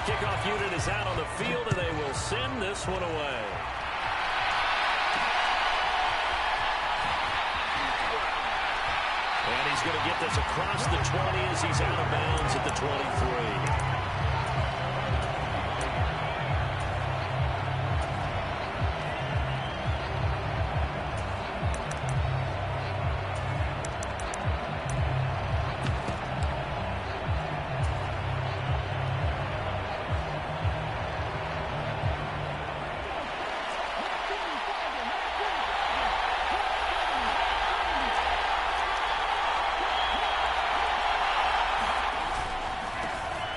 kickoff unit is out on the field, and they will send this one away. And he's going to get this across the 20 as he's out of bounds at the 23.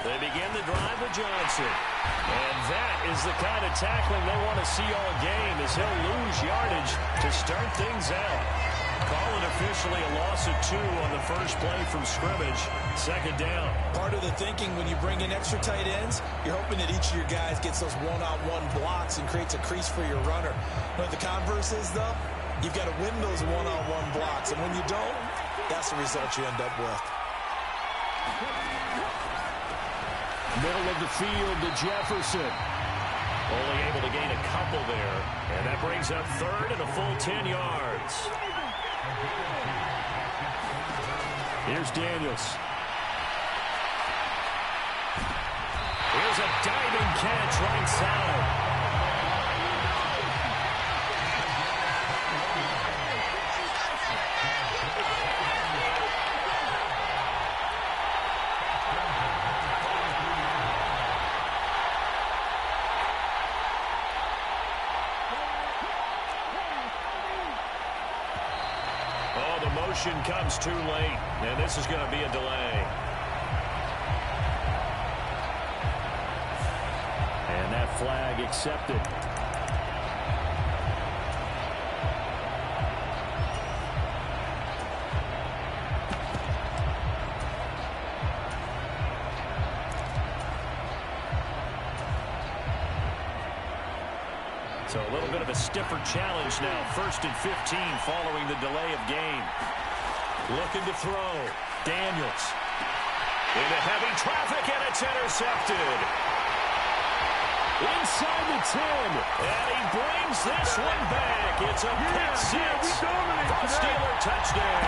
They begin the drive with Johnson. And that is the kind of tackling they want to see all game, as he'll lose yardage to start things out. Call it officially a loss of 2 on the first play from scrimmage. Second down. Part of the thinking when you bring in extra tight ends, you're hoping that each of your guys gets those one-on-one blocks and creates a crease for your runner. You know what the converse is, though? You've got to win those one-on-one blocks. And when you don't, that's the result you end up with. Middle of the field to Jefferson. Only able to gain a couple there. And that brings up third and a full 10 yards. Here's Daniels. Here's a diving catch right side. Comes too late, and this is going to be a delay. And that flag accepted. So a little bit of a stiffer challenge now. 1st and 15 following the delay of game. Looking to throw. Daniels. Into heavy traffic, and it's intercepted. Inside the 10. And he brings this one back. It's a pick six. Steeler touchdown.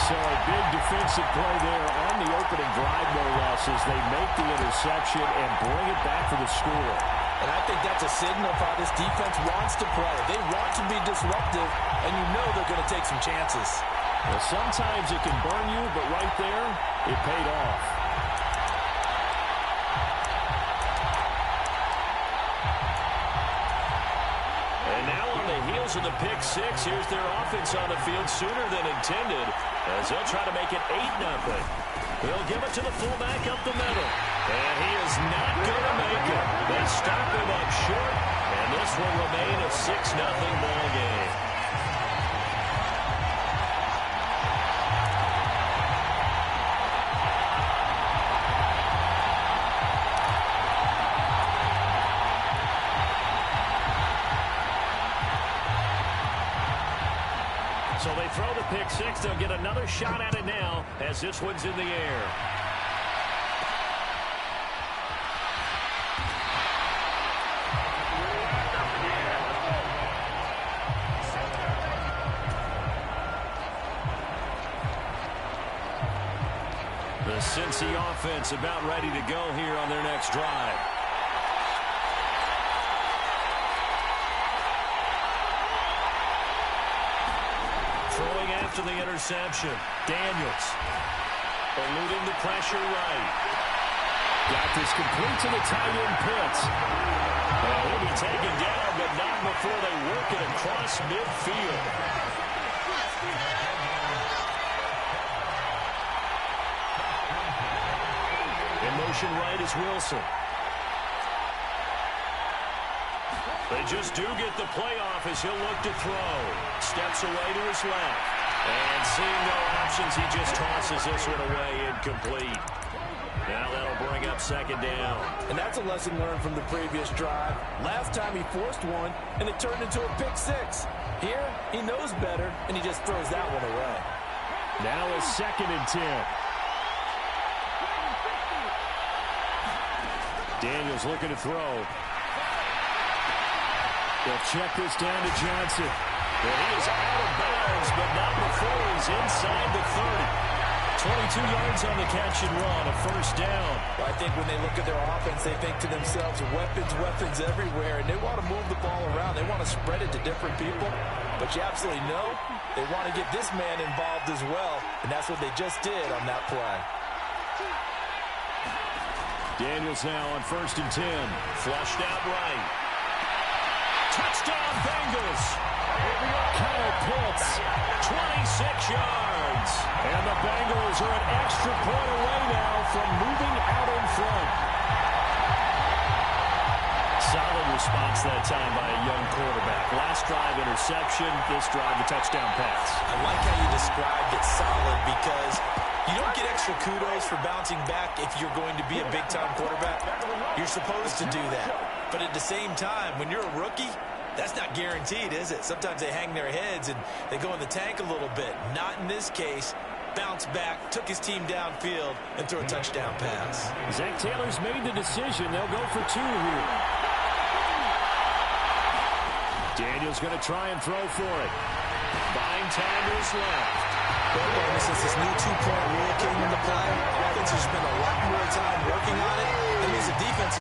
So a big defensive play there on the opening drive, no less, as they make the interception and bring it back for the score. And I think that's a signal of how this defense wants to play. They want to be disruptive, and you know they're going to take some chances. Well, sometimes it can burn you, but right there, it paid off. And now on the heels of the pick six, here's their offense on the field sooner than intended, as they'll try to make it 8-0. They'll give it to the fullback up the middle. And he is not going to make it. They stop him up short, and this will remain a 6-0 ball game. So they throw the pick six. They'll get another shot at it now as this one's in the air. The Cincy offense about ready to go here on their next drive. Throwing after the interception. Daniels. Eluding the pressure right. Got this complete to the tight end Pitts. Well, he'll be taken down, but not before they work it across midfield. In motion right is Wilson. They just do get the playoff as he'll look to throw. Steps away to his left. And seeing no options, he just tosses this one away incomplete. Now that'll bring up second down. And that's a lesson learned from the previous drive. Last time he forced one, and it turned into a pick six. Here, he knows better, and he just throws that one away. Now a 2nd and 10. Daniels looking to throw. They'll check this down to Johnson. And he is out of bounds, but not before he's inside the 30. 22 yards on the catch and run, a first down. Well, I think when they look at their offense, they think to themselves, weapons everywhere, and they want to move the ball around. They want to spread it to different people, but you absolutely know they want to get this man involved as well, and that's what they just did on that play. Daniels now on 1st and 10. Flushed out right. Touchdown Bengals. Kyle Pitts, 26 yards. And the Bengals are an extra point away now from moving out in front. Solid response that time by a young quarterback. Last drive interception, this drive the touchdown pass. I like how you described it, solid, because you don't get extra kudos for bouncing back if you're going to be a big-time quarterback. You're supposed to do that. But at the same time, when you're a rookie, that's not guaranteed, is it? Sometimes they hang their heads and they go in the tank a little bit. Not in this case. Bounced back, took his team downfield, and threw a touchdown pass. Zach Taylor's made the decision. They'll go for 2 here. Daniels going to try and throw for it. Buying time to his left. Well, since this new two-point rule came into play, offense has spent a lot more time working on it. That means the defense.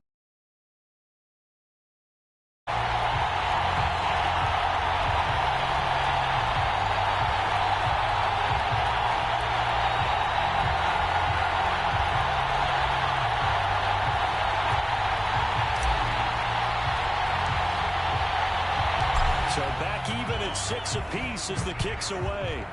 So back even at 6 apiece as the kick's away.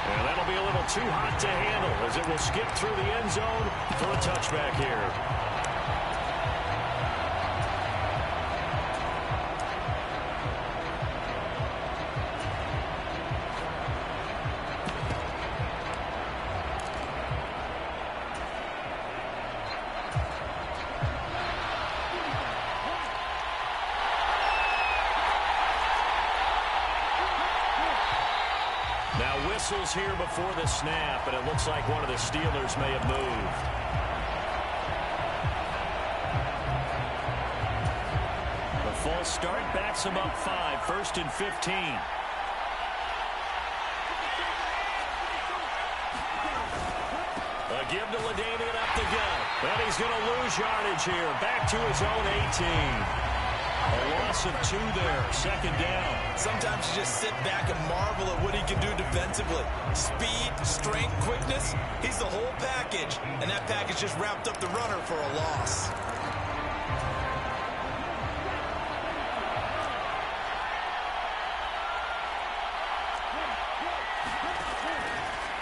And that'll be a little too hot to handle as it will skip through the end zone for a touchback here. Now whistles here before the snap, and it looks like one of the Steelers may have moved. The false start backs him up 5, 1st and 15. A give to LaDainian up the gut. And he's going to lose yardage here. Back to his own 18. A loss of 2 there, 2nd down. Sometimes you just sit back and marvel at what he can do defensively. Speed, strength, quickness, he's the whole package. And that package just wrapped up the runner for a loss.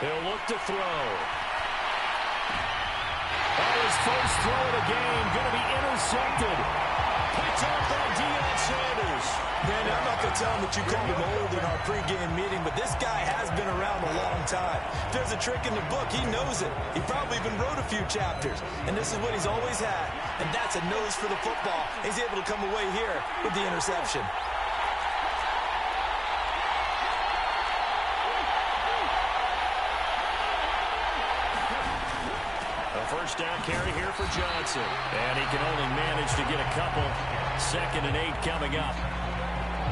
He'll look to throw. His first throw of the game, going to be intercepted. Picked up by Deion Sanders. Man, I'm not going to tell him that you called him old in our pregame meeting, but this guy has been around a long time. If there's a trick in the book, he knows it. He probably even wrote a few chapters, and this is what he's always had, and that's a nose for the football. He's able to come away here with the interception. First down carry here for Johnson. And he can only manage to get a couple. 2nd and 8 coming up.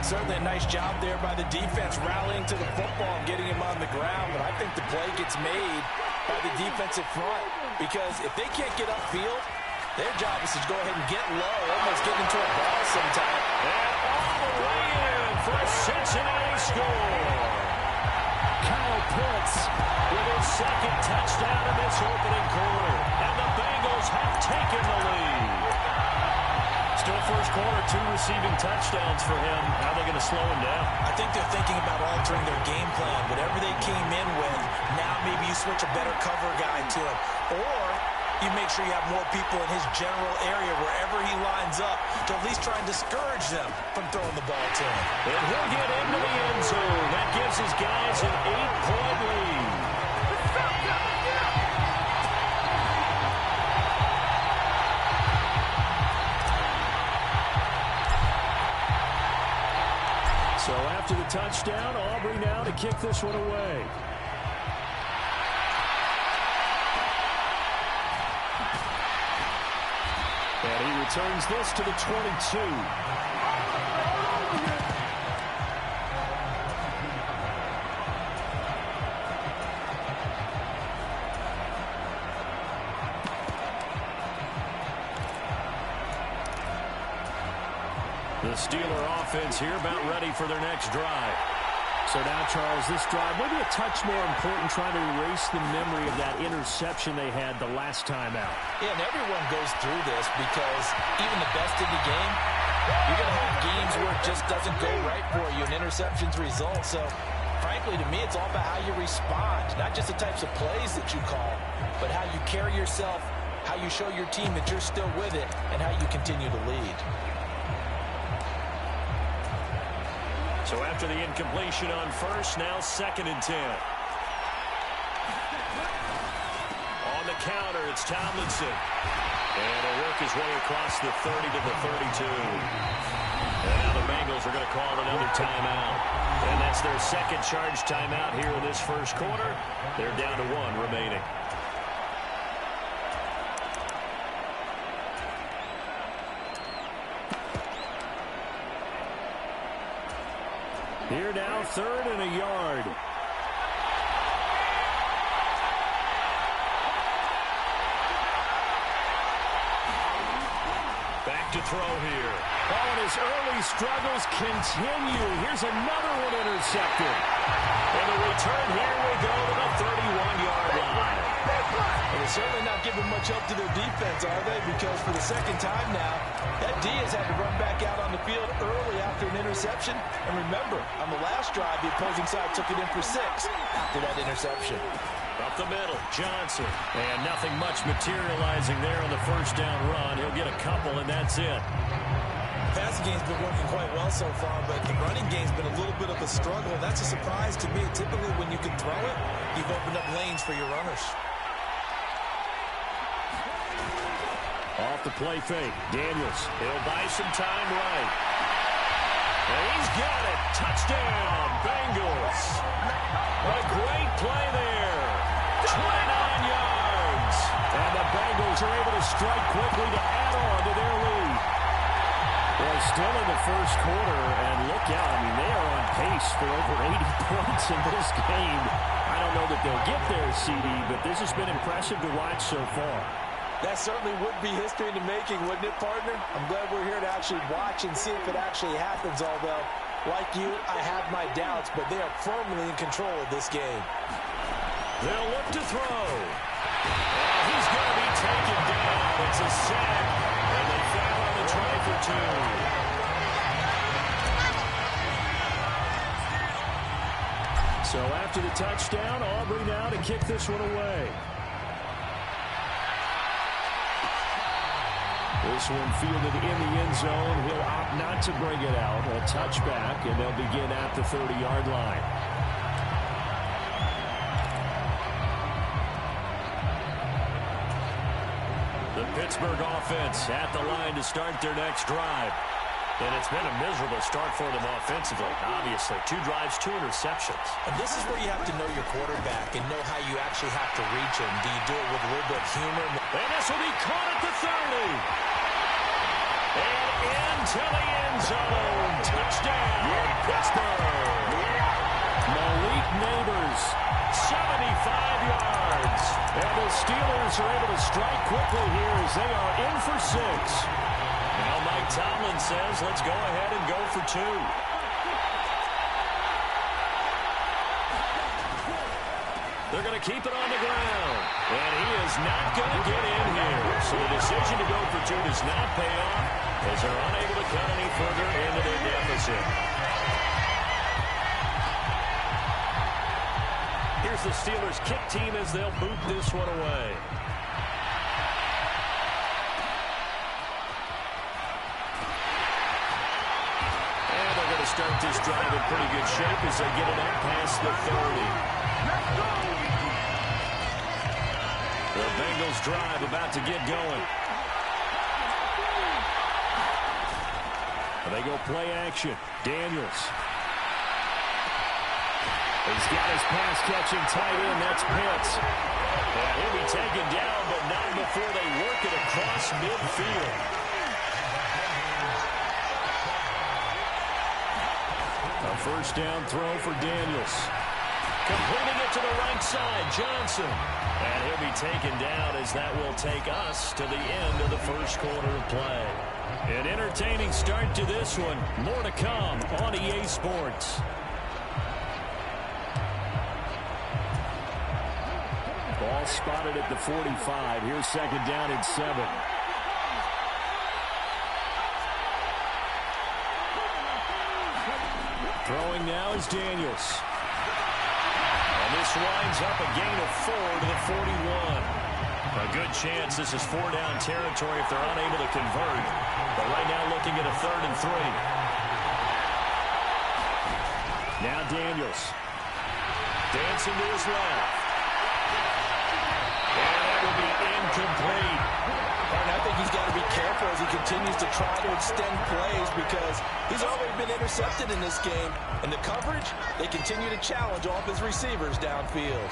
Certainly a nice job there by the defense rallying to the football and getting him on the ground. But I think the play gets made by the defensive front. Because if they can't get upfield, their job is to go ahead and get low, almost get into a ball sometime. And all the way in for a Cincinnati score. Kyle Pitts with his 2nd touchdown in this opening quarter. And the Bengals have taken the lead. Still first quarter, 2 receiving touchdowns for him. How are they going to slow him down? I think they're thinking about altering their game plan. Whatever they came in with, now maybe you switch a better cover guy to him. Or you make sure you have more people in his general area wherever he lines up to at least try and discourage them from throwing the ball to him. And he'll get into the end zone. That gives his guys an 8-point lead. So after the touchdown, Aubrey now to kick this one away. And he returns this to the 22. The Steeler offense here about ready for their next drive. So now, Charles, this drive maybe a touch more important, trying to erase the memory of that interception they had the last time out. Yeah, and everyone goes through this because even the best in the game, you're going to have games where it just doesn't go right for you, and interceptions result. So, frankly, to me, it's all about how you respond, not just the types of plays that you call, but how you carry yourself, how you show your team that you're still with it, and how you continue to lead. So after the incompletion on first, now 2nd and 10. On the counter, it's Tomlinson. And he'll work his way across the 30 to the 32. And now the Bengals are going to call another timeout. And that's their second charge timeout here in this first quarter. They're down to 1 remaining. Here now, 3rd and a yard. Back to throw here. Oh, and his early struggles continue. Here's another one intercepted. And the return here will go to the 31-yard line. And they're certainly not giving much help to their defense, are they? Because for the second time now, that D has had to run back out on the field early after an interception. And remember, on the last drive, the opposing side took it in for 6 after that interception. Up the middle, Johnson. And nothing much materializing there on the first down run. He'll get a couple, and that's it. Passing game's been working quite well so far, but the running game's been a little bit of a struggle. That's a surprise to me. Typically, when you can throw it, you've opened up lanes for your runners. Off the play fake, Daniels. He'll buy some time right. And he's got it. Touchdown, Bengals. What a great play there. 29 yards. And the Bengals are able to strike quickly to add on to their lead. Well, still in the first quarter, and look out. I mean, they are on pace for over 80 points in this game. I don't know that they'll get there, CD, but this has been impressive to watch so far. That certainly would be history in the making, wouldn't it, partner? I'm glad we're here to actually watch and see if it actually happens, although, like you, I have my doubts, but they are firmly in control of this game. They'll look to throw. And he's going to be taken down. It's a sack, and they foul on the try for 2. So after the touchdown, Aubrey now to kick this one away. This one fielded in the end zone. He'll opt not to bring it out. A touchback, and they'll begin at the 30-yard line. The Pittsburgh offense at the line to start their next drive. And it's been a miserable start for them offensively, obviously. 2 drives, 2 interceptions. And this is where you have to know your quarterback and know how you actually have to reach him. Do you do it with a little bit of humor? And this will be caught at the 30. And into the end zone. Touchdown, Pittsburgh. Malik Neighbors, 75 yards. and the Steelers are able to strike quickly here as they are in for 6. Now Mike Tomlin says, let's go ahead and go for 2. They're going to keep it on the ground. And he is not going to get in here. So the decision to go for 2 does not pay off as they're unable to cut any further into their deficit. Here's the Steelers kick team as they'll boot this one away. And they're going to start this drive in pretty good shape as they get it up past the 30. The Bengals drive about to get going. They go play action. Daniels. He's got his pass-catching tight end. That's Pitts. And he'll be taken down, but not before they work it across midfield. A first down throw for Daniels. Completing it to the right side, Johnson. And he'll be taken down as that will take us to the end of the first quarter of play. An entertaining start to this one. More to come on EA Sports. Ball spotted at the 45. Here's second down and 7. Throwing now is Daniels. And this winds up a gain of 4 to the 41. A good chance this is 4-down territory if they're unable to convert. But right now looking at a 3rd and 3. Now Daniels. Dancing to his left. And that will be incomplete. And I think he's got to be careful as he continues to try to extend plays because he's already been intercepted in this game. And the coverage, they continue to challenge all of his receivers downfield.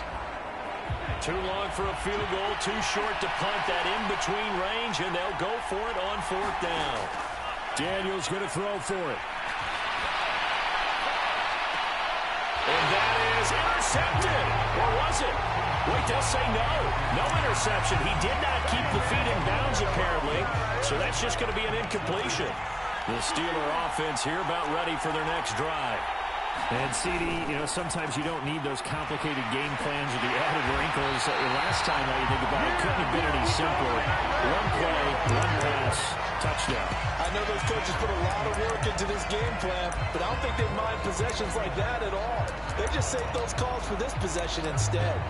Too long for a field goal, too short to punt that in-between range, and they'll go for it on 4th down. Daniels going to throw for it. And that is intercepted. Or was it? Wait, they'll say no. No interception. He did not keep the feet in bounds, apparently. So that's just going to be an incompletion. The Steeler offense here about ready for their next drive. And, CD, you know, sometimes you don't need those complicated game plans or the added wrinkles. Last time, now you think about it, couldn't have been any simpler. One play, one pass, touchdown. I know those coaches put a lot of work into this game plan, but I don't think they mind possessions like that at all. They just save those calls for this possession instead.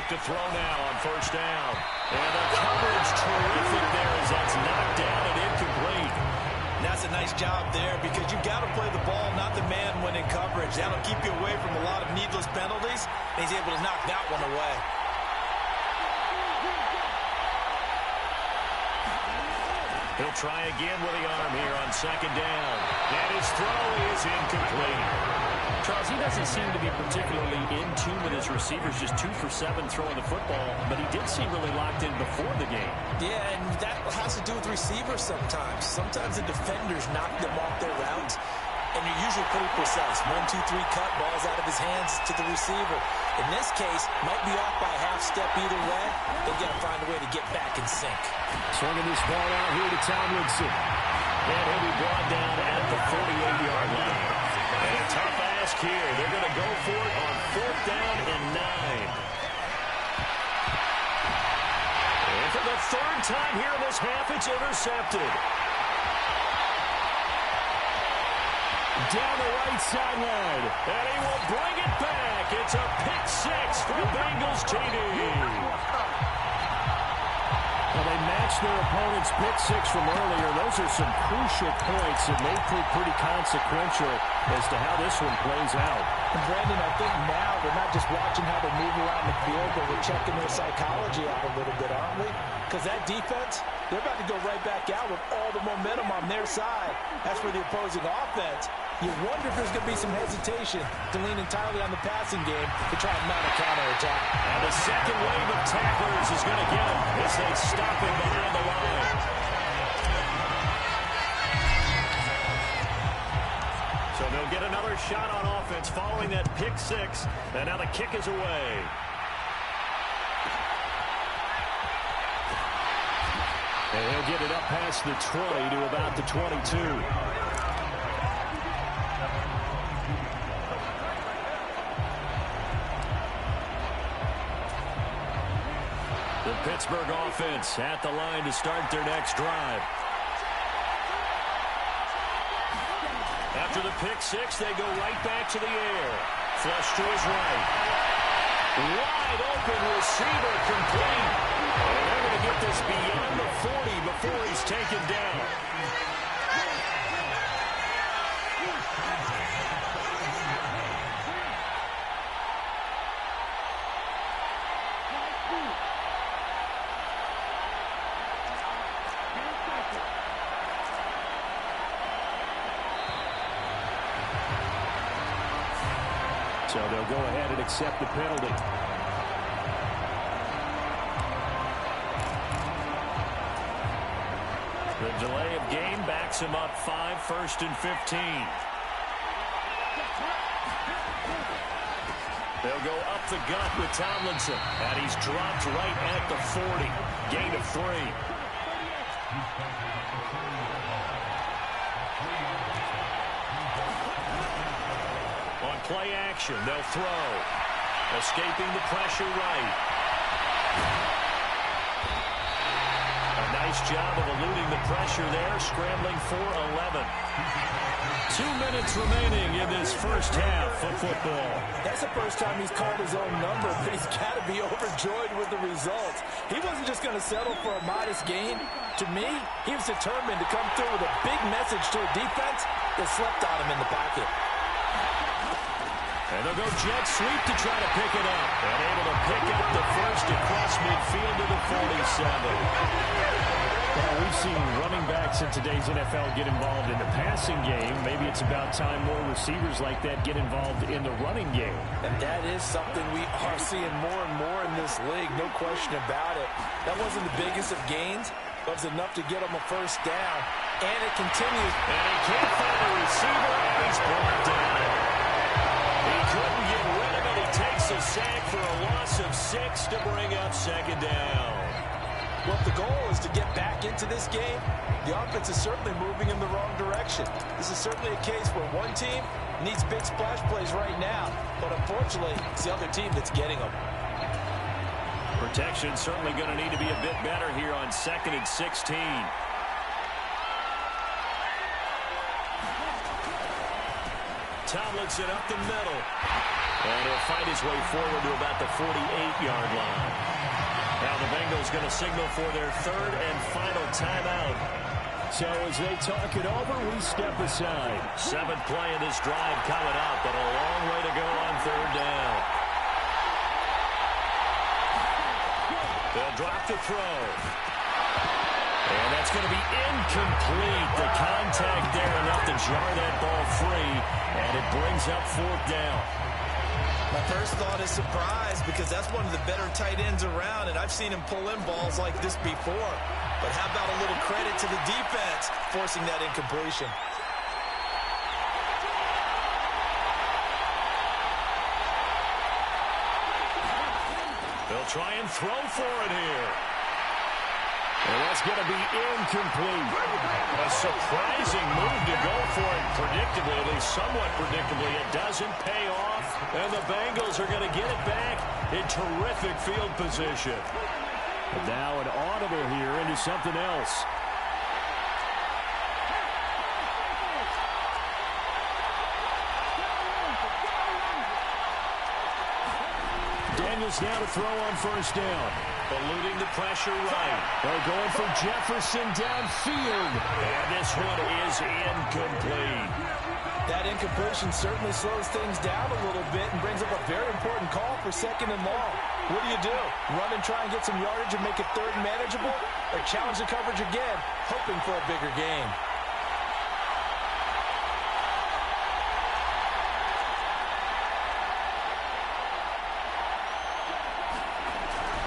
To throw now on 1st down. And the coverage terrific there as that's knocked down and incomplete. And that's a nice job there because you've got to play the ball, not the man when in coverage. That'll keep you away from a lot of needless penalties. And he's able to knock that one away. He'll try again with the arm here on 2nd down. And his throw is incomplete. Charles, he doesn't seem to be particularly in tune with his receivers, just 2 for 7 throwing the football, but he did seem really locked in before the game. Yeah, and that has to do with receivers sometimes. Sometimes the defenders knock them off their routes, and you're usually pretty precise. 1, 2, 3 cut, balls out of his hands to the receiver. In this case, might be off by a half step either way. They've got to find a way to get back in sync. Swinging this ball out here to Tomlinson. And he'll be brought down at the 48-yard line. And a tough ask here. They're going to go for it on 4th down and 9. And for the 3rd time here in this half, it's intercepted. Down the right sideline. And he will bring it back. It's a pick 6 for the Bengals, JD. Well, they matched their opponent's pick 6 from earlier. Those are some crucial points that may prove pretty consequential as to how this one plays out. And Brandon, I think now we're not just watching how they move around the field, but we're checking their psychology out a little bit, aren't we? Because that defense, they're about to go right back out with all the momentum on their side. As for the opposing offense, you wonder if there's going to be some hesitation to lean entirely on the passing game to try and mount a counterattack. And the second wave of tacklers is going to get him as they stop him behind the line. So they'll get another shot on offense following that pick 6. And now the kick is away. And he'll get it up past the 20 to about the 22. The Pittsburgh offense at the line to start their next drive. After the pick 6, they go right back to the air. Flush to his right. Wide open receiver complete. And they're going to get this beyond the 40 before he's taken down. So they'll go ahead and accept the penalty. The delay of game backs him up 5, 1st and 15. They'll go up the gut with Tomlinson. And he's dropped right at the 40. Gain of 3. On play action, they'll throw. Escaping the pressure right. A nice job of eluding the pressure there, scrambling for 11. 2 minutes remaining in this first half of football. That's the first time he's called his own number, but he's got to be overjoyed with the results. He wasn't just going to settle for a modest gain. To me, he was determined to come through with a big message to a defense that slept on him in the pocket. And they'll go jet sweep to try to pick it up. And able to pick up the first across midfield to the 47. Well, we've seen running backs in today's NFL get involved in the passing game. Maybe it's about time more receivers like that get involved in the running game. And that is something we are seeing more and more in this league, no question about it. That wasn't the biggest of gains, but it was enough to get him a first down. And it continues. And he can't find a receiver, and he's brought down. He couldn't get rid of it. He takes a sack for a loss of 6 to bring up 2nd down. Well, if the goal is to get back into this game, the offense is certainly moving in the wrong direction. This is certainly a case where one team needs big splash plays right now, but unfortunately, it's the other team that's getting them. Protection certainly going to need to be a bit better here on 2nd and 16. Tomlinson up the middle. And he'll fight his way forward to about the 48-yard line. Now the Bengals going to signal for their 3rd and final timeout. So as they talk it over, we step aside. 7th play of this drive coming up, but a long way to go on 3rd down. They'll drop the throw. And that's going to be incomplete. The contact there enough to jar that ball free, and it brings up 4th down. My first thought is surprise, because that's one of the better tight ends around, and I've seen him pull in balls like this before. But how about a little credit to the defense forcing that incompletion? They'll try and throw for it here. And that's going to be incomplete. A surprising move to go for it predictably, at least somewhat predictably. It doesn't pay off, and the Bengals are going to get it back in terrific field position. And now an audible here into something else. Daniels now to throw on 1st down. Eluding the pressure right. They're going for Jefferson downfield. And this one is incomplete. That incompletion certainly slows things down a little bit and brings up a very important call for 2nd and long. What do? Run and try and get some yardage and make it 3rd and manageable? Or challenge the coverage again, hoping for a bigger gain?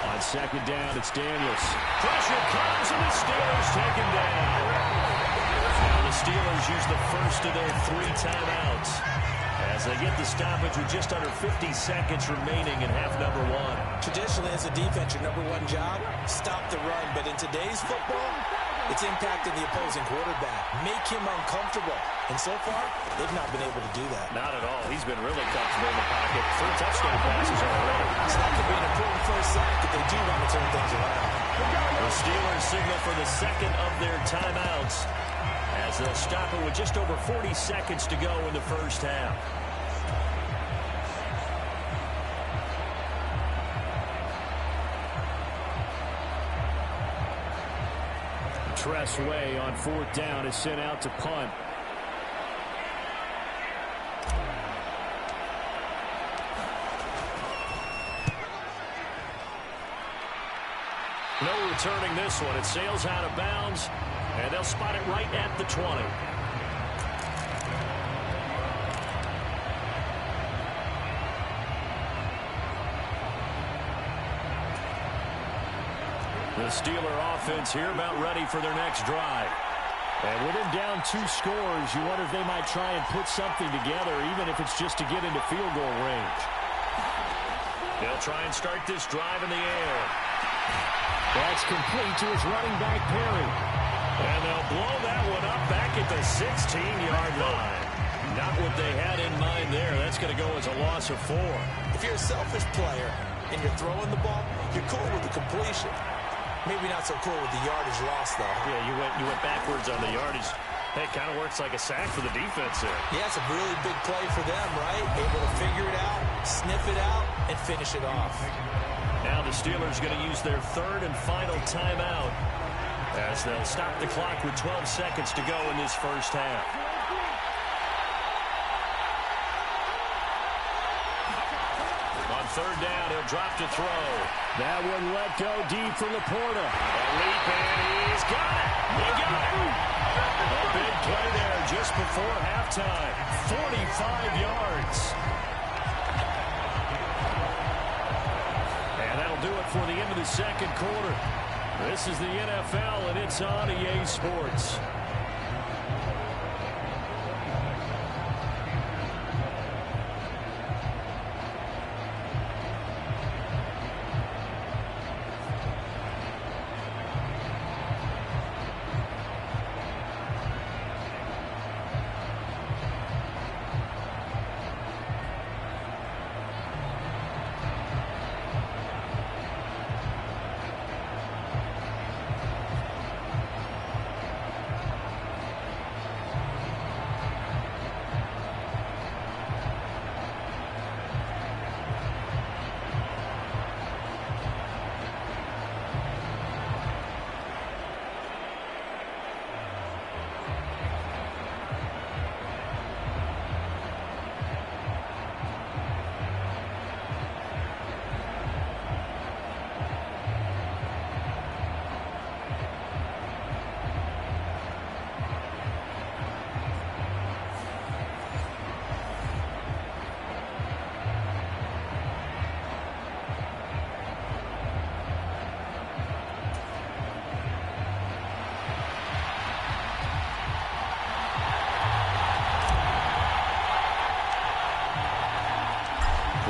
On 2nd down, it's Daniels. Pressure comes, and the Steelers taken down. Now the Steelers use the first of their 3 timeouts as they get the stoppage with just under 50 seconds remaining in half number 1. Traditionally, as a defense, your number 1 job, stop the run. But in today's football, it's impacting the opposing quarterback. Make him uncomfortable. And so far, they've not been able to do that. Not at all. He's been really comfortable in the pocket. 3 touchdown passes already. So that could be an important first sack if they do want to turn things around. The Steelers signal for the 2nd of their timeouts as they'll stop it with just over 40 seconds to go in the first half. Tressway on 4th down is sent out to punt. No returning this one. It sails out of bounds, and they'll spot it right at the 20. The Steeler offense here about ready for their next drive. And with him down 2 scores, you wonder if they might try and put something together, even if it's just to get into field goal range. They'll try and start this drive in the air. That's complete to his running back, Perry. And they'll blow that one up back at the 16-yard line. Not what they had in mind there. That's going to go as a loss of 4. If you're a selfish player and you're throwing the ball, you're cool with the completion. Maybe not so cool with the yardage loss, though. Yeah, you went backwards on the yardage. Hey, it kind of works like a sack for the defense there. Yeah, it's a really big play for them, right? Able to figure it out, sniff it out, and finish it off. Now the Steelers going to use their 3rd and final timeout as they'll stop the clock with 12 seconds to go in this first half. On 3rd down, he'll drop to throw. That one let go deep for Laporta. A leap, and he's got it. He got it. A big play there just before halftime. 45 yards. And that'll do it for the end of the second quarter. This is the NFL, and it's on EA Sports.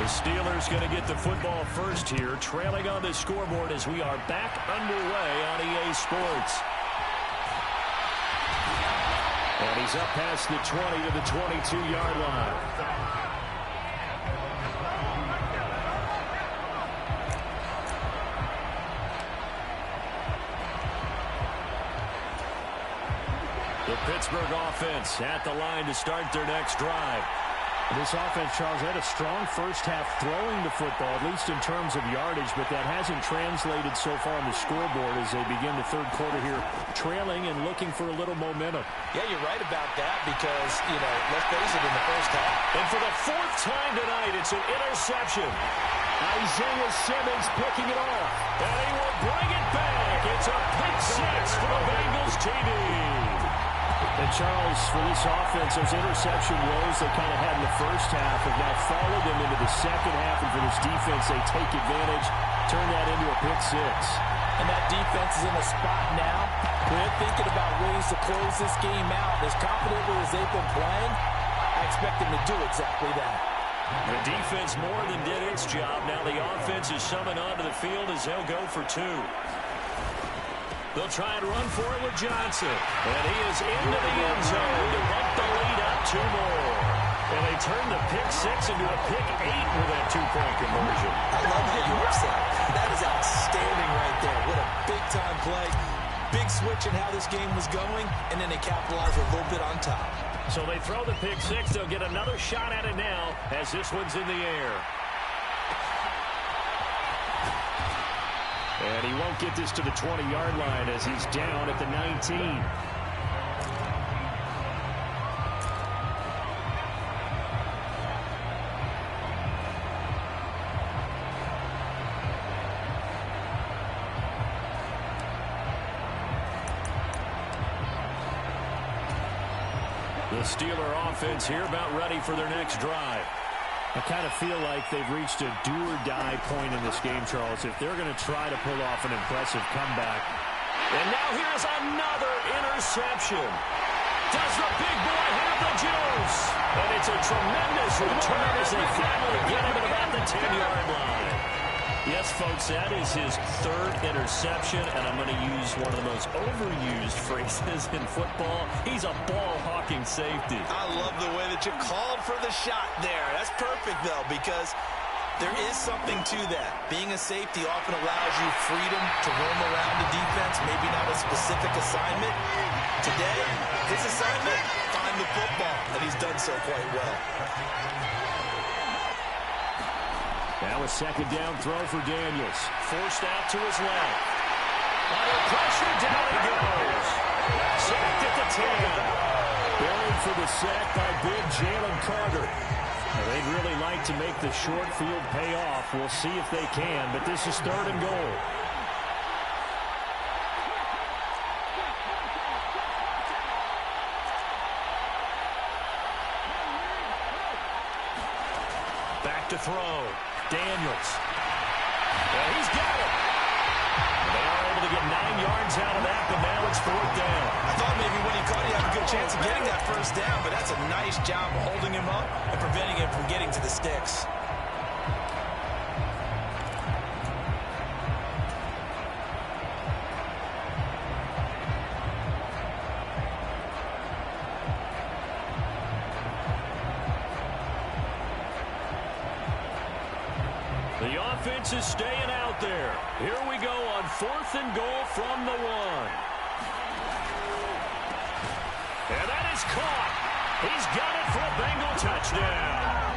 The Steelers going to get the football first here, trailing on the scoreboard as we are back underway on EA Sports. And he's up past the 20 to the 22-yard line. The Pittsburgh offense at the line to start their next drive. This offense, Charles, had a strong first half throwing the football, at least in terms of yardage, but that hasn't translated so far on the scoreboard as they begin the third quarter here, trailing and looking for a little momentum. Yeah, you're right about that because, let's face it, in the first half. And for the 4th time tonight, it's an interception. Isaiah Simmons picking it off. And he will bring it back. It's a pick 6 for the Bengals TV. And Charles, for this offense, those interception woes they kind of had in the first half have now followed them into the second half. And for this defense, they take advantage, turn that into a pick 6. And that defense is in a spot now where they're thinking about ways to close this game out. As confidently as they've been playing, I expect them to do exactly that. The defense more than did its job. Now the offense is summoned onto the field as they'll go for 2. They'll try and run for it with Johnson. And he is into the end zone to bump the lead up 2 more. And they turn the pick 6 into a pick 8 with that 2-point conversion. I love how you upset. That is outstanding right there. What a big-time play. Big switch in how this game was going, and then they capitalize a little bit on top. So they throw the pick 6. They'll get another shot at it now as this one's in the air. And he won't get this to the 20-yard line as he's down at the 19. The Steeler offense here about ready for their next drive. I kind of feel like they've reached a do-or-die point in this game, Charles. If they're going to try to pull off an impressive comeback, And now here's another interception. Does the big boy have the juice? And it's a tremendous return as they finally get him at about the 10-yard line. Yes, folks, that is his third interception, and I'm going to use one of the most overused phrases in football. He's a ball-hawking safety. I love the way that you called for the shot there. That's perfect, though, because there is something to that. Being a safety often allows you freedom to roam around the defense, maybe not a specific assignment. Today, his assignment, find the football, and he's done so quite well. Now a second down throw for Daniels. Forced out to his left. Under pressure, down he goes. Sacked at the 10. Buried for the sack by big Jalen Carter. Now, they'd really like to make the short field pay off. We'll see if they can, but this is 3rd and goal. Back to throw. Daniels. Well, he's got it. They are able to get 9 yards out of that, but now it's 4th down. I thought maybe when he caught, he had a good chance of getting that first down, but that's a nice job holding him up and preventing him from getting to the sticks. The offense is staying out there. Here we go on 4th and goal from the 1. And that is caught. He's got it for a Bengal touchdown.